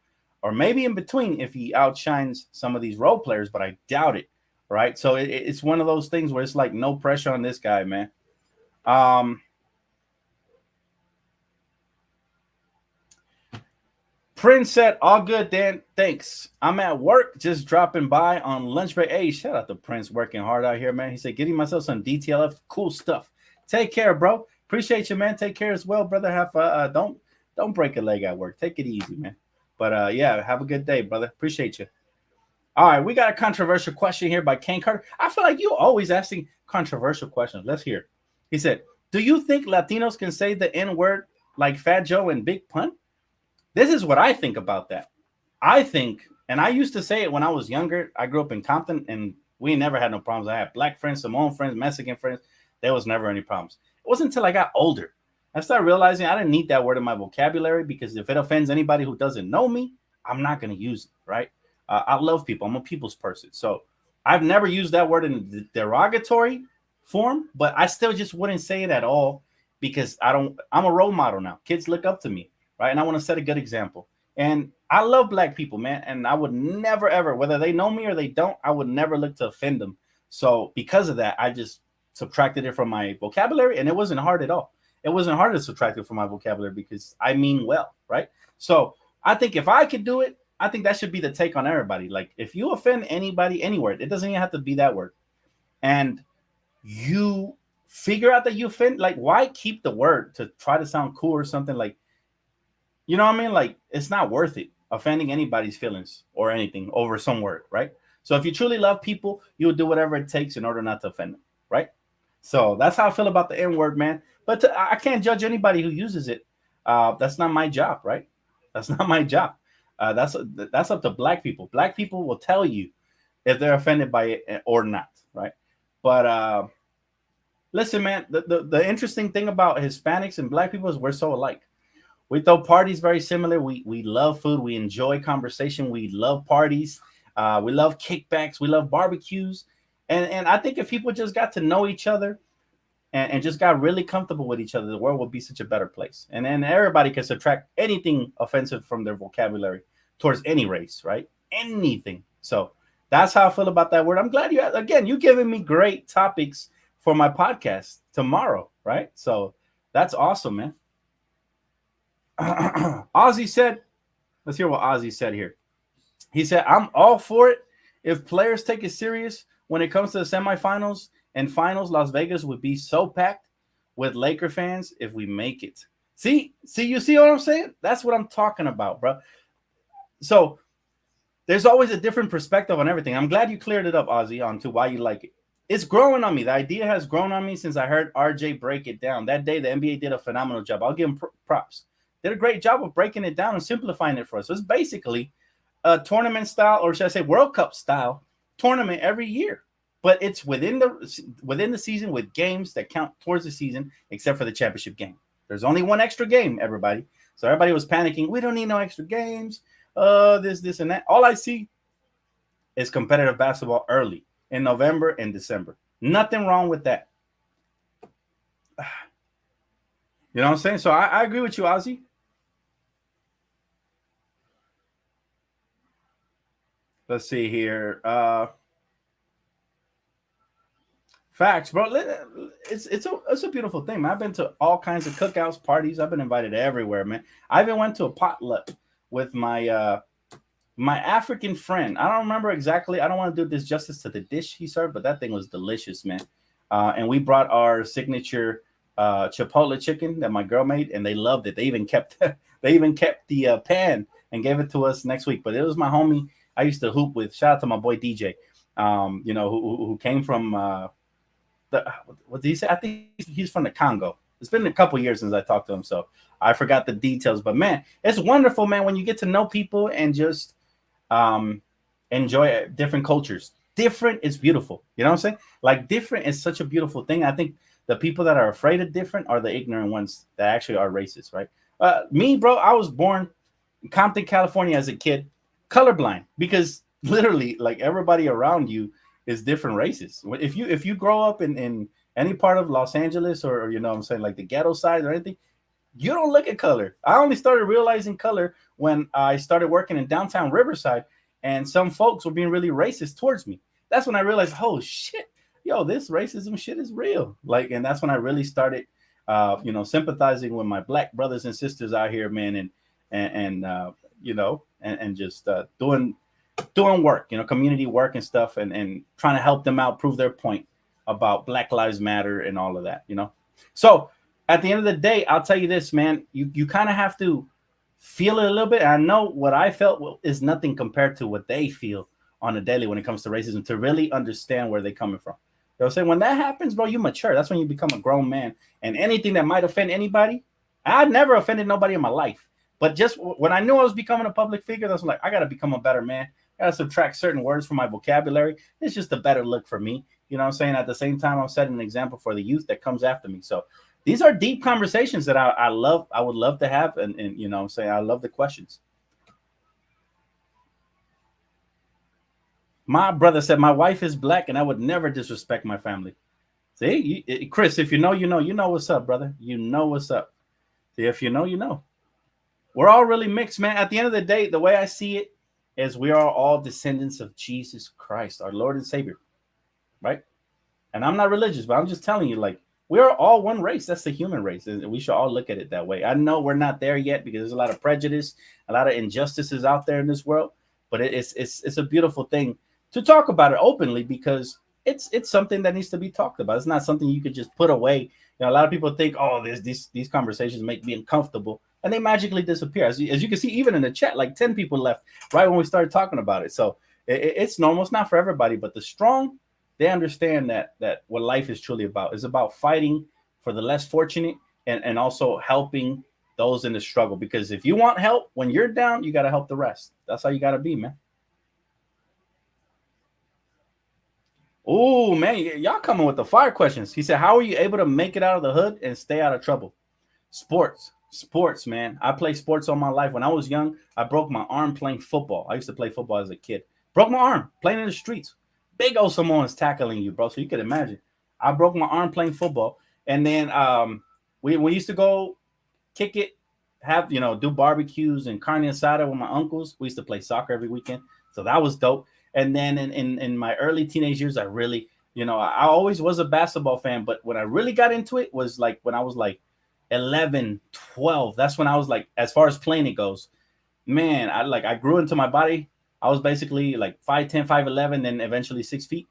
or maybe in between if he outshines some of these role players, but I doubt it, right? So it's one of those things where it's like no pressure on this guy, man. Prince said, all good, Dan. Thanks. I'm at work, just dropping by on lunch break. Hey, shout out to Prince, working hard out here, man. He said, getting myself some DTLF, cool stuff. Take care, bro. Appreciate you, man. Take care as well, brother. Have don't break a leg at work. Take it easy, man. But yeah, have a good day, brother. Appreciate you. All right, we got a controversial question here by Kane Carter. I feel like you always asking controversial questions. Let's hear. He said, do you think Latinos can say the N-word like Fat Joe and Big Pun? This is what I think about that. I think, and I used to say it when I was younger. I grew up in Compton, and we never had no problems. I had black friends, Samoan friends, Mexican friends. There was never any problems. It wasn't until I got older I started realizing I didn't need that word in my vocabulary, because if it offends anybody who doesn't know me, I'm not going to use it, right? I love people. I'm a people's person. So I've never used that word in a derogatory form, but I still just wouldn't say it at all, because I'm a role model now. Kids look up to me. right? And I want to set a good example. And I love black people, man. And I would never, ever, whether they know me or they don't, I would never look to offend them. So because of that, I just subtracted it from my vocabulary, and it wasn't hard at all. It wasn't hard to subtract it from my vocabulary because I mean well, right? So I think if I could do it, I think that should be the take on everybody. Like if you offend anybody anywhere, it doesn't even have to be that word. And you figure out that you offend, like why keep the word to try to sound cool or something? Like, you know what I mean? Like it's not worth it offending anybody's feelings or anything over some word, right? So if you truly love people, you'll do whatever it takes in order not to offend them, right? So that's how I feel about the N word, man. But I can't judge anybody who uses it. That's not my job, right? That's not my job. That's up to black people. Black people will tell you if they're offended by it or not, right? But listen, man, the interesting thing about Hispanics and black people is we're so alike. We throw parties very similar. We love food. We enjoy conversation. We love parties. We love kickbacks. We love barbecues. And I think if people just got to know each other and just got really comfortable with each other, the world would be such a better place. And then everybody can subtract anything offensive from their vocabulary towards any race, right? Anything. So that's how I feel about that word. I'm glad you're giving me great topics for my podcast tomorrow, right? So that's awesome, man. Ozzy said, let's hear what Ozzy said here. He said, I'm all for it. If players take it serious when it comes to the semifinals and finals, Las Vegas would be so packed with Laker fans if we make it. See, you see what I'm saying? That's what I'm talking about, bro. So there's always a different perspective on everything. I'm glad you cleared it up, Ozzy, on to why you like it. It's growing on me. The idea has grown on me since I heard RJ break it down. That day, the NBA did a phenomenal job. I'll give them props. Did a great job of breaking it down and simplifying it for us. So it's basically a tournament style, or should I say World Cup style tournament every year. But it's within the season with games that count towards the season, except for the championship game. There's only one extra game, everybody. So everybody was panicking. We don't need no extra games. This, and that. All I see is competitive basketball early in November and December. Nothing wrong with that. You know what I'm saying? So I agree with you, Ozzy. Let's see here. Facts, bro. It's a beautiful thing, man. I've been to all kinds of cookouts, parties. I've been invited everywhere, man. I even went to a potluck with my my African friend. I don't remember exactly. I don't want to do this justice to the dish he served, but that thing was delicious, man. And we brought our signature Chipotle chicken that my girl made, and they loved it. They even kept the pan and gave it to us next week. But it was my homie I used to hoop with. Shout out to my boy DJ. You know, who came from what did he say? I think he's from the Congo. It's been a couple years since I talked to him, so I forgot the details. But man, it's wonderful, man, when you get to know people and just enjoy different cultures. Different is beautiful. You know what I'm saying? Like different is such a beautiful thing. I think the people that are afraid of different are the ignorant ones that actually are racist, right? Me, bro, I was born in Compton, California as a kid, colorblind, because literally like everybody around you is different races. If you grow up in any part of Los Angeles or you know what I'm saying, like the ghetto side or anything, you don't look at color. I only started realizing color when I started working in downtown Riverside and some folks were being really racist towards me. That's when I realized, oh shit, yo, this racism shit is real. Like, and that's when I really started, sympathizing with my black brothers and sisters out here, man, and just doing work, community work and stuff, and trying to help them out, prove their point about Black Lives Matter and all of that, So at the end of the day, I'll tell you this, man, you kind of have to feel it a little bit. And I know what I felt is nothing compared to what they feel on a daily when it comes to racism, to really understand where they're coming from. You know what I'm saying? When that happens, bro, you mature. That's when you become a grown man. And anything that might offend anybody, I've never offended nobody in my life. But just when I knew I was becoming a public figure, that's when, like, I got to become a better man. I got to subtract certain words from my vocabulary. It's just a better look for me. You know what I'm saying? At the same time, I'm setting an example for the youth that comes after me. So these are deep conversations that I love. I would love to have. And you know what I'm saying? I love the questions. My brother said, my wife is black and I would never disrespect my family. See, Chris, if you know, you know what's up, brother. You know what's up. See, if you know, you know. we're all really mixed, man. At the end of the day, the way I see it is we are all descendants of Jesus Christ, our Lord and Savior, right? And I'm not religious, but I'm just telling you, like, we're all one race. That's the human race. And we should all look at it that way. I know we're not there yet because there's a lot of prejudice, a lot of injustices out there in this world. But it's a beautiful thing to talk about it openly because it's something that needs to be talked about. It's not something you could just put away. You know, a lot of people think, oh, these conversations make me uncomfortable, and they magically disappear. As you can see, even in the chat, like 10 people left right when we started talking about it. So it's normal. It's not for everybody, but the strong, they understand that what life is truly about is about fighting for the less fortunate and also helping those in the struggle. Because if you want help when you're down, you got to help the rest. That's how you got to be, man. Oh, man, y'all coming with the fire questions. He said, how are you able to make it out of the hood and stay out of trouble? Sports, man. I play sports all my life. When I was young, I broke my arm playing football. I used to play football as a kid. Broke my arm playing in the streets. Big old Samoans tackling you, bro. So you could imagine. I broke my arm playing football. And then we used to go kick it, do barbecues and carne asada with my uncles. We used to play soccer every weekend. So that was dope. And then in my early teenage years, I really, I always was a basketball fan. But when I really got into it was like when I was like 11, 12. That's when I was like, as far as playing it goes, man, I grew into my body. I was basically like 5'10", 5'11", then eventually 6 feet.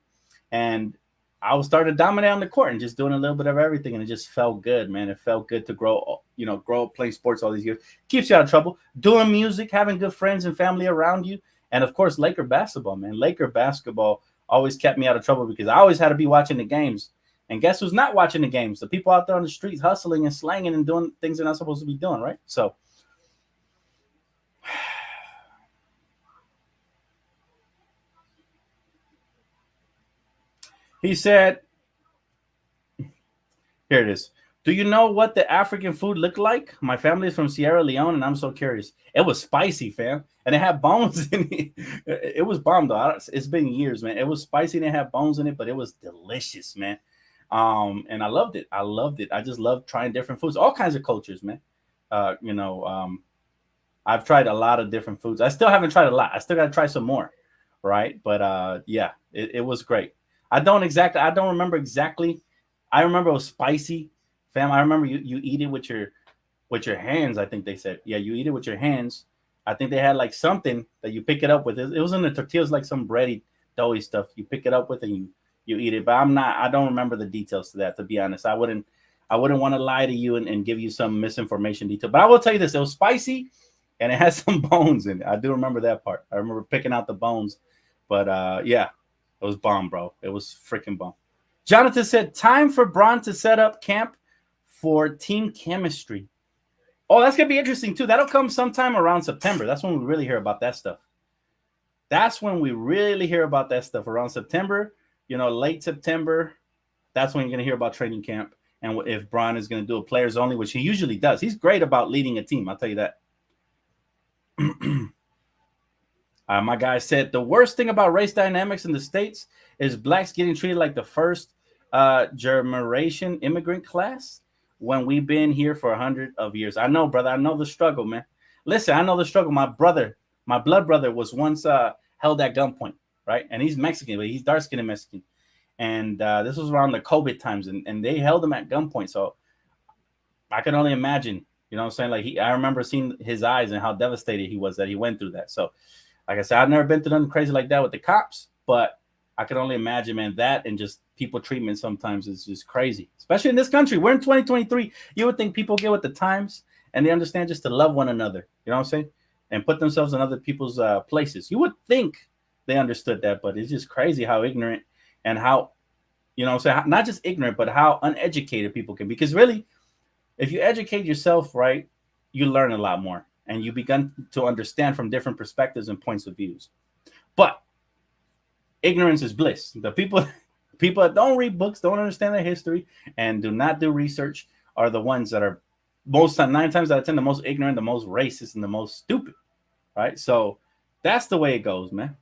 And I was starting to dominate on the court and just doing a little bit of everything. And it just felt good, man. It felt good to grow up playing sports all these years. Keeps you out of trouble. Doing music, having good friends and family around you. And of course, Laker basketball, man. Laker basketball always kept me out of trouble because I always had to be watching the games. And guess who's not watching the games? The people out there on the streets hustling and slanging and doing things they're not supposed to be doing, right? So he said, here it is. Do you know what the African food looked like? My family is from Sierra Leone, and I'm so curious. It was spicy, fam, and it had bones in it. It was bomb, though. It's been years, man. It was spicy and it had bones in it, but it was delicious, man. And I loved it. I just love trying different foods, all kinds of cultures, man. I've tried a lot of different foods. I still haven't tried a lot. I still got to try some more, right? But yeah, it was great. I don't remember exactly. I remember it was spicy, fam. I remember you eat it with your hands. I think they said, yeah, you eat it with your hands. I think they had like something that you pick it up with. It was in the tortillas, like some bready, doughy stuff. You pick it up with and you eat it. But I don't remember the details to that, to be honest. I wouldn't want to lie to you and give you some misinformation detail. But I will tell you this: it was spicy and it has some bones in it. I do remember that part. I remember picking out the bones. But yeah, it was bomb, bro. It was freaking bomb. Jonathan said, time for Bron to set up camp for team chemistry. Oh, that's going to be interesting, too. That'll come sometime around September. That's when we really hear about that stuff. Around September, late September. That's when you're going to hear about training camp and if Bron is going to do a players only, which he usually does. He's great about leading a team. I'll tell you that. My guy said, the worst thing about race dynamics in the States is blacks getting treated like the first generation immigrant class when we've been here for 100 of years. I know, brother. I know the struggle, man. Listen, I know the struggle. My blood brother was once held at gunpoint, right? And he's Mexican, but he's dark-skinned and Mexican. And this was around the COVID times, and they held him at gunpoint. So I can only imagine, you know what I'm saying? Like I remember seeing his eyes and how devastated he was that he went through that. So like I said, I've never been through nothing crazy like that with the cops, but I can only imagine, man, that and just people treatment sometimes is just crazy, especially in this country. We're in 2023. You would think people get with the times and they understand just to love one another, you know what I'm saying? And put themselves in other people's places. You would think they understood that, but it's just crazy how ignorant and how, you know what I'm saying? Not just ignorant, but how uneducated people can be. Because really, if you educate yourself, right, you learn a lot more and you begin to understand from different perspectives and points of views. But ignorance is bliss. The people that don't read books, don't understand their history, and do not do research are the ones that are 9 times out of 10 the most ignorant, the most racist, and the most stupid. Right? So that's the way it goes, man.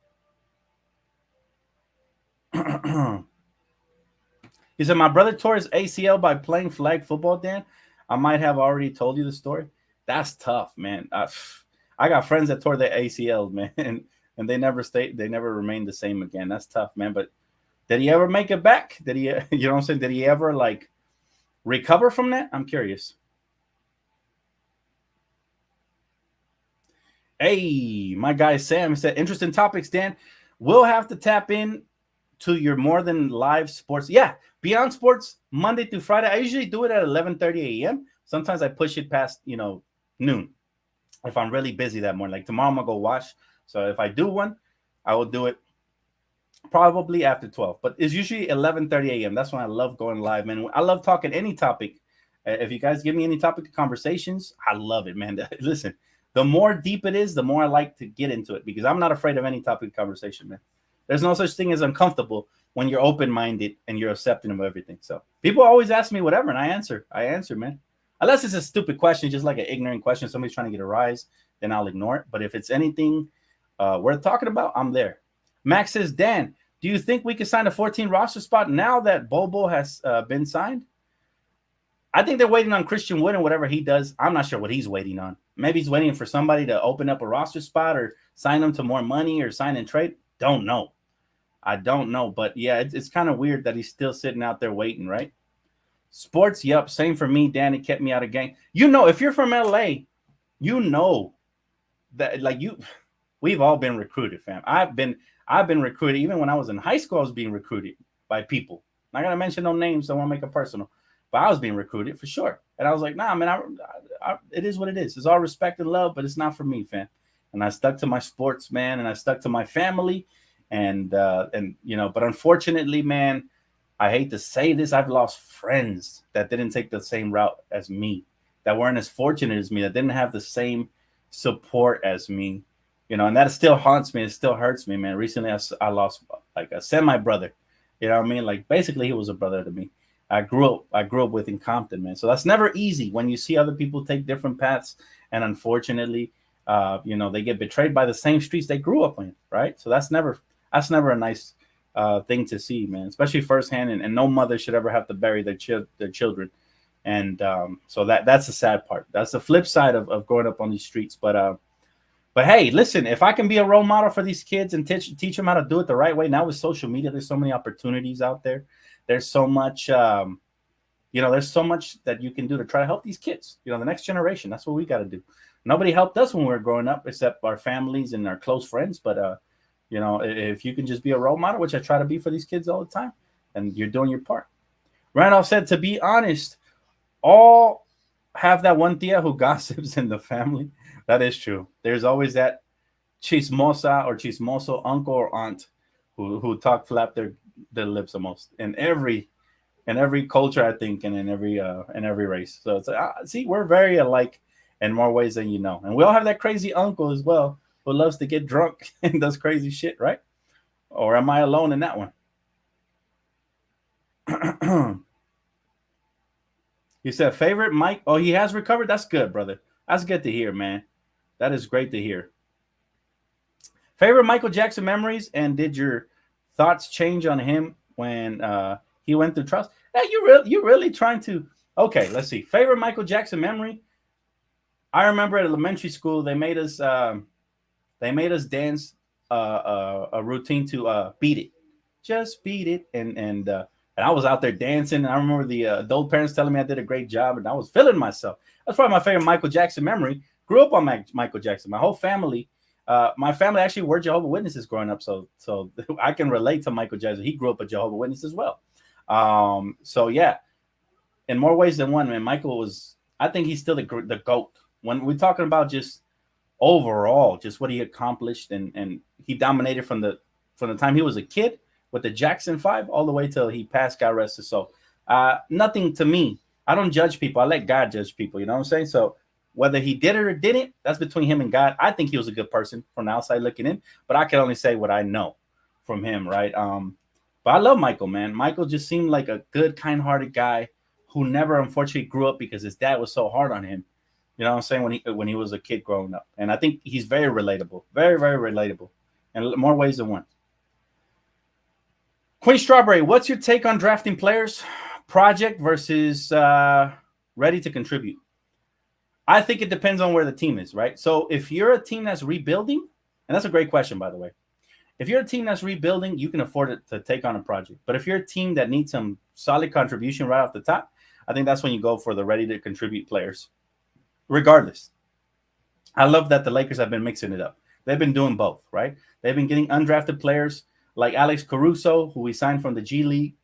He said, my brother tore his ACL by playing flag football, Dan. I might have already told you the story. That's tough, man. I got friends that tore their ACLs, man, and they never stayed. They never remained the same again. That's tough, man. But did he ever make it back? Did he? You know what I'm saying? Did he ever like recover from that? I'm curious. Hey, my guy Sam said, interesting topics, Dan. We'll have to tap in to your more than live sports. Yeah, Beyond Sports Monday through Friday. I usually do it at 11:30 a.m. Sometimes I push it past, noon if I'm really busy that morning. Like tomorrow I'm gonna go watch. So if I do one, I will do it probably after 12. But it's usually 11:30 a.m. That's when I love going live, man. I love talking any topic. If you guys give me any topic of conversations, I love it, man. Listen, the more deep it is, the more I like to get into it because I'm not afraid of any topic of conversation, man. There's no such thing as uncomfortable when you're open-minded and you're accepting of everything. So people always ask me whatever, and I answer, man. Unless it's a stupid question, just like an ignorant question, somebody's trying to get a rise, then I'll ignore it. But if it's anything worth talking about, I'm there. Max says, Dan, do you think we could sign a 14 roster spot now that Bobo has been signed? I think they're waiting on Christian Wood and whatever he does. I'm not sure what he's waiting on. Maybe he's waiting for somebody to open up a roster spot or sign him to more money or sign and trade. Don't know. I don't know. But yeah, it's kind of weird that he's still sitting out there waiting, right? Sports, yep. Same for me, Dan. It kept me out of game. If you're from LA, you know that we've all been recruited, fam. I've been recruited. Even when I was in high school, I was being recruited by people. I'm not gonna mention no names, so I won't make it personal. But I was being recruited for sure. And I was like, nah, man, it is what it is. It's all respect and love, but it's not for me, fam. And I stuck to my sports, man, and I stuck to my family. But unfortunately, man, I hate to say this, I've lost friends that didn't take the same route as me, that weren't as fortunate as me, that didn't have the same support as me, and that still haunts me. It still hurts me, man. Recently, I lost like a semi-brother, you know what I mean? Like basically he was a brother to me. I grew up with in Compton, man. So that's never easy when you see other people take different paths. And unfortunately, they get betrayed by the same streets they grew up in, right? So that's never a nice thing to see, man, especially firsthand. And no mother should ever have to bury their children. And so that's the sad part. That's the flip side of growing up on these streets. But hey, listen, if I can be a role model for these kids and teach them how to do it the right way, now with social media, there's so many opportunities out there. There's so much, there's so much that you can do to try to help these kids, the next generation. That's what we got to do. Nobody helped us when we were growing up except our families and our close friends. But, if you can just be a role model, which I try to be for these kids all the time, and you're doing your part. Randolph said, to be honest, all have that one tia who gossips in the family. That is true. There's always that chismosa or chismoso uncle or aunt who talk flap their lips the most in every culture, I think, and in every race. So it's see, we're very alike in more ways than you know. And we all have that crazy uncle as well who loves to get drunk and does crazy shit, right? Or am I alone in that one? You said favorite Mike. Oh, he has recovered. That's good, brother. That's good to hear, man. That is great to hear. Favorite Michael Jackson memories, and did your thoughts change on him when he went through trials? Yeah, you really trying to? Okay, let's see. Favorite Michael Jackson memory. I remember at elementary school they made us dance a routine to Beat It, just beat it, and I was out there dancing. And I remember the adult parents telling me I did a great job, and I was feeling myself. That's probably my favorite Michael Jackson memory. Grew up on Michael Jackson. My whole family. My family actually were Jehovah's Witnesses growing up, so I can relate to Michael Jackson. He grew up a Jehovah's Witness as well. So yeah, in more ways than one, man. Michael was. I think he's still the GOAT. When we're talking about just overall, just what he accomplished, and he dominated from the time he was a kid with the Jackson 5 all the way till he passed, God rest his soul. Nothing to me. I don't judge people. I let God judge people. You know what I'm saying? So whether he did it or didn't, that's between him and God. I think he was a good person from the outside looking in, but I can only say what I know from him, right? But I love Michael, man. Michael just seemed like a good, kind-hearted guy who never, unfortunately, grew up because his dad was so hard on him. You know what I'm saying? When he was a kid growing up. And I think he's very relatable. Very, very relatable. In more ways than one. Queen Strawberry, what's your take on drafting players? Project versus ready to contribute? I think it depends on where the team is, right? So if you're a team that's rebuilding, and that's a great question, by the way. If you're a team that's rebuilding, you can afford it to take on a project. But if you're a team that needs some solid contribution right off the top, I think that's when you go for the ready to contribute players. Regardless, I love that the Lakers have been mixing it up. They've been doing both, right? They've been getting undrafted players like Alex Caruso, who we signed from the G League,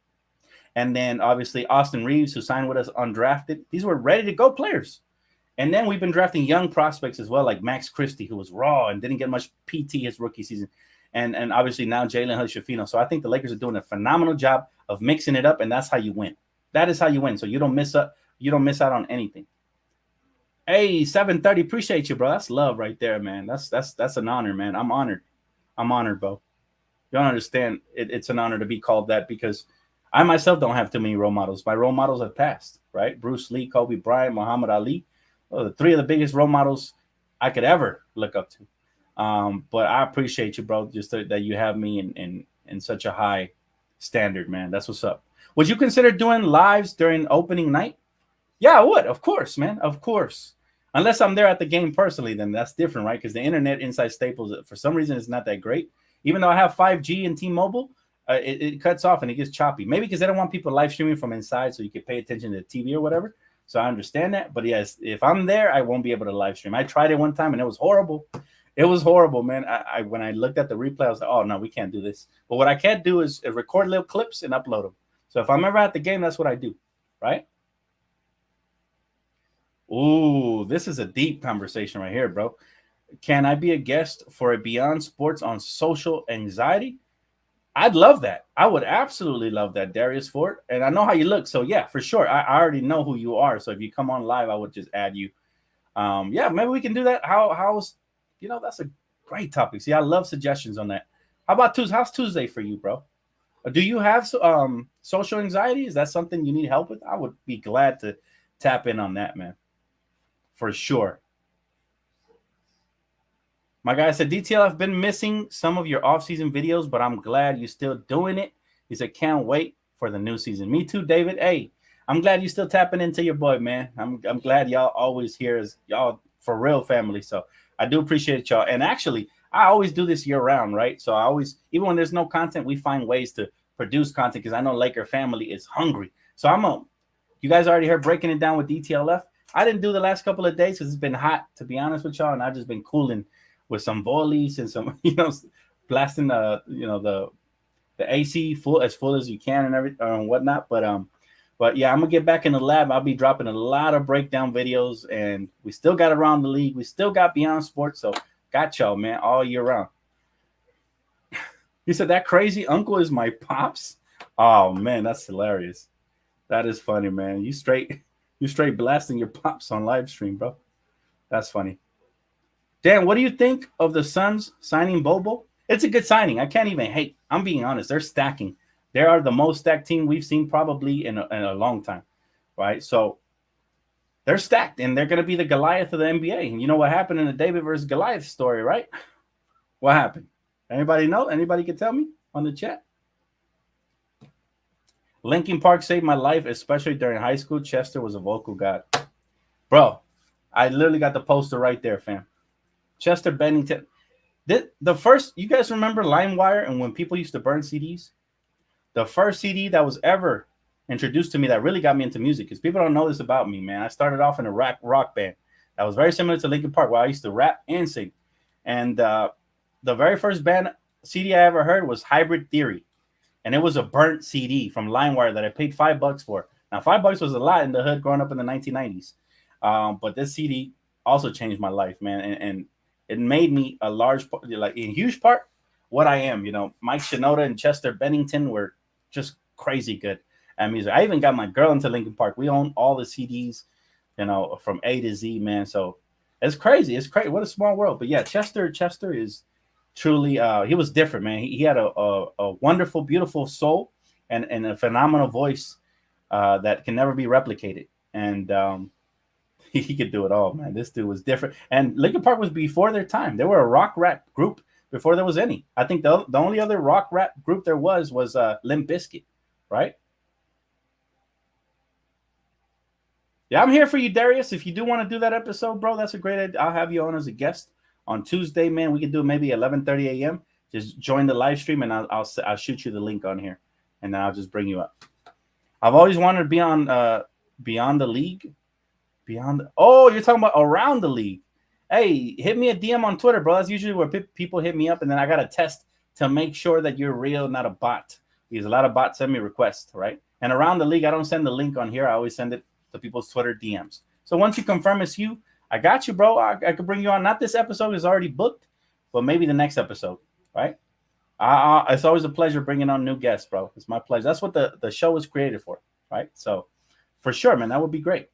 and then obviously Austin Reeves, who signed with us undrafted. These were ready to go players. And then we've been drafting young prospects as well, like Max Christie, who was raw and didn't get much PT his rookie season. And obviously now Jalen Hood-Schifino. So I think the Lakers are doing a phenomenal job of mixing it up, and that's how you win. That is how you win. So you don't miss out on anything. Hey, 730, appreciate you, bro. That's love right there, man. That's an honor, man. I'm honored. I'm honored, bro. You don't understand. It's an honor to be called that because I myself don't have too many role models. My role models have passed, right? Bruce Lee, Kobe Bryant, Muhammad Ali. Well, the three of the biggest role models I could ever look up to. But I appreciate you, bro, just that you have me in such a high standard, man. That's what's up. Would you consider doing lives during opening night? Yeah, I would. Of course, man. Of course. Unless I'm there at the game personally, then that's different, right? Because the internet inside Staples, for some reason, is not that great. Even though I have 5G and T-Mobile, it cuts off and it gets choppy. Maybe because they don't want people live streaming from inside so you can pay attention to the TV or whatever. So I understand that. But yes, if I'm there, I won't be able to live stream. I tried it one time and it was horrible. It was horrible, man. I when I looked at the replay, I was like, oh, no, we can't do this. But what I can do is record little clips and upload them. So if I'm ever at the game, that's what I do, right? Ooh, this is a deep conversation right here, bro. Can I be a guest for a Beyond Sports on social anxiety? I'd love that. I would absolutely love that, Darius Ford. And I know how you look. So, yeah, for sure. I already know who you are. So if you come on live, I would just add you. Yeah, maybe we can do that. How's, that's a great topic. See, I love suggestions on that. How about Tuesday? How's Tuesday for you, bro? Do you have social anxiety? Is that something you need help with? I would be glad to tap in on that, man. For sure. My guy said, DTL, I've been missing some of your off-season videos, but I'm glad you're still doing it. He said, can't wait for the new season. Me too, David. Hey, I'm glad you're still tapping into your boy, man. I'm glad y'all always here as y'all for real family. So I do appreciate y'all. And actually, I always do this year round, right? So I always, even when there's no content, we find ways to produce content because I know Laker family is hungry. So you guys already heard breaking it down with DTLF. I didn't do the last couple of days because it's been hot, to be honest with y'all, and I've just been cooling with some volleys and some, blasting the AC full as you can and everything and whatnot. But yeah, I'm gonna get back in the lab. I'll be dropping a lot of breakdown videos, and we still got Around the League. We still got Beyond Sports, so got y'all, man, all year round. He said that crazy uncle is my pops. Oh man, that's hilarious. That is funny, man. You straight blasting your pops on live stream, bro. That's funny. Dan, what do you think of the Suns signing Bobo? It's a good signing. I can't even hate. I'm being honest. They're stacking. They are the most stacked team we've seen probably in a long time, right? So they're stacked, and they're going to be the Goliath of the NBA. And you know what happened in the David versus Goliath story, right? What happened? Anybody know? Anybody can tell me on the chat? Linkin Park saved my life, especially during high school. Chester was a vocal god. Bro, I literally got the poster right there, fam. Chester Bennington. The first, you guys remember LimeWire and when people used to burn CDs? The first CD that was ever introduced to me that really got me into music, because people don't know this about me, man. I started off in a rock band that was very similar to Linkin Park, where I used to rap and sing. And the very first band CD I ever heard was Hybrid Theory. And it was a burnt CD from LimeWire that I paid $5 for. Now, $5 was a lot in the hood growing up in the 1990s. But this CD also changed my life, man. And it made me a huge part, what I am. Mike Shinoda and Chester Bennington were just crazy good at music. I even got my girl into Linkin Park. We own all the CDs, from A to Z, man. So it's crazy. It's crazy. What a small world. But yeah, Chester is truly, he was different, man. He had a wonderful, beautiful soul and a phenomenal voice that can never be replicated. And he could do it all, man. This dude was different. And Linkin Park was before their time. They were a rock rap group before there was any. I think the only other rock rap group there was Limp Bizkit, right? Yeah, I'm here for you, Darius. If you do want to do that episode, bro, that's a great idea. I'll have you on as a guest on Tuesday, man. We can do it maybe 11:30 a.m. Just join the live stream, and I'll shoot you the link on here, and then I'll just bring you up. I've always wanted to be on Beyond the League. Oh, you're talking about Around the League. Hey, hit me a DM on Twitter, bro. That's usually where people hit me up, and then I got to test to make sure that you're real, not a bot. Because a lot of bots send me requests, right? And Around the League, I don't send the link on here. I always send it to people's Twitter DMs. So once you confirm it's you, I got you, bro. I could bring you on. Not this episode is already booked, but maybe the next episode, right? It's always a pleasure bringing on new guests, bro. It's my pleasure. That's what the show was created for, right? So for sure, man, that would be great.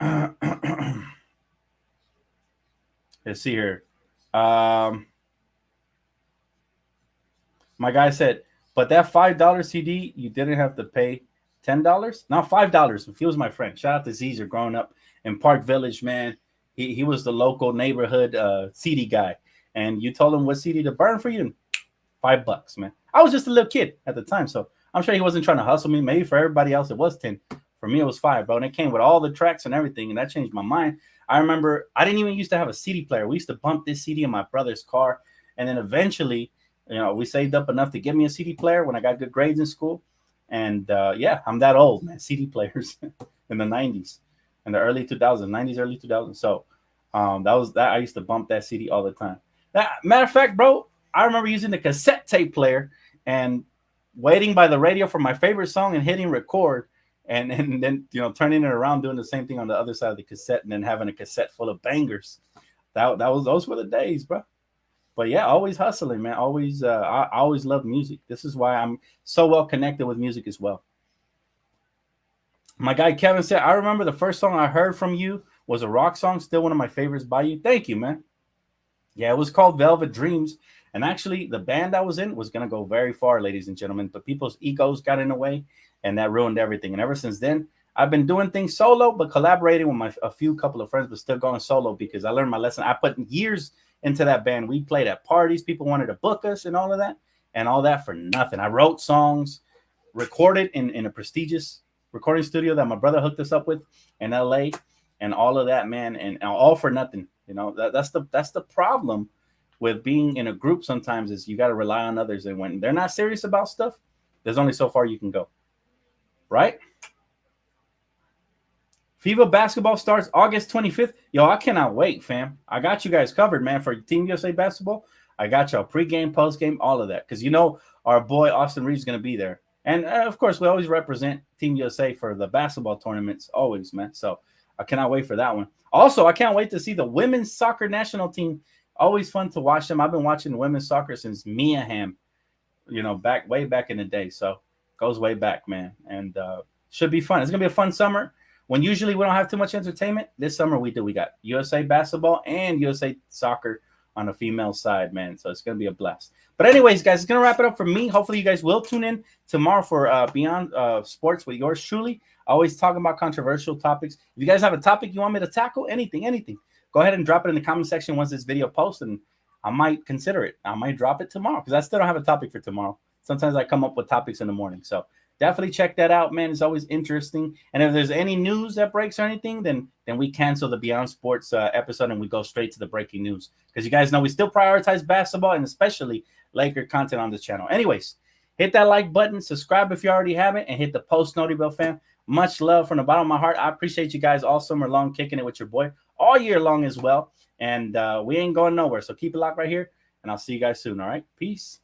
Let's see here. My guy said, but that $5 CD, you didn't have to pay $10? Not $5. He was my friend. Shout out to Caesar growing up in Park Village, man. He was the local neighborhood CD guy. And you told him what CD to burn for you? $5, man. I was just a little kid at the time, so I'm sure he wasn't trying to hustle me. Maybe for everybody else it was 10. For me, it was 5, bro. And it came with all the tracks and everything, and that changed my mind. I remember I didn't even used to have a CD player. We used to bump this CD in my brother's car, and then eventually, we saved up enough to get me a CD player when I got good grades in school. And yeah, I'm that old, man. CD players in the 90s, in the early 2000s, 90s, early 2000s. So that was that. I used to bump that CD all the time. Matter of fact, bro, I remember using the cassette tape player and waiting by the radio for my favorite song and hitting record, and then turning it around, doing the same thing on the other side of the cassette, and then having a cassette full of bangers. Those were the days, bro. But yeah, always hustling, man. Always, I always loved music. This is why I'm so well connected with music as well. My guy Kevin said, I remember the first song I heard from you was a rock song, still one of my favorites by you. Thank you, man. Yeah, it was called Velvet Dreams. And actually, the band I was in was going to go very far, ladies and gentlemen. But people's egos got in the way, and that ruined everything. And ever since then, I've been doing things solo, but collaborating with a couple of friends, but still going solo because I learned my lesson. I put years into that band. We played at parties. People wanted to book us and all of that for nothing. I wrote songs, recorded in a prestigious recording studio that my brother hooked us up with in LA, and all of that, man, and all for nothing. That's the problem with being in a group sometimes, is you got to rely on others, and when they're not serious about stuff, there's only so far you can go, right? FIFA basketball starts August 25th. Yo, I cannot wait, fam. I got you guys covered, man, for Team USA basketball. I got y'all pregame, postgame, all of that, because our boy Austin Reeves is going to be there. And, of course, we always represent Team USA for the basketball tournaments, always, man. So I cannot wait for that one. Also, I can't wait to see the women's soccer national team. Always fun to watch them. I've been watching women's soccer since Mia Hamm, way back in the day. So goes way back, man. And should be fun. It's going to be a fun summer. When usually we don't have too much entertainment, this summer we do. We got USA basketball and USA soccer on the female side, man. So it's going to be a blast. But anyways, guys, it's going to wrap it up for me. Hopefully you guys will tune in tomorrow for Beyond Sports with yours truly. I always talk about controversial topics. If you guys have a topic you want me to tackle, anything, go ahead and drop it in the comment section once this video posts, and I might consider it. I might drop it tomorrow because I still don't have a topic for tomorrow. Sometimes I come up with topics in the morning. So definitely check that out, man. It's always interesting. And if there's any news that breaks or anything, then we cancel the Beyond Sports episode and we go straight to the breaking news. Because you guys know we still prioritize basketball and especially Laker content on this channel. Anyways, hit that like button, subscribe if you already haven't, and hit the post noti bell, fam. Much love from the bottom of my heart. I appreciate you guys all summer long kicking it with your boy, all year long as well. And we ain't going nowhere. So keep it locked right here, and I'll see you guys soon, all right? Peace.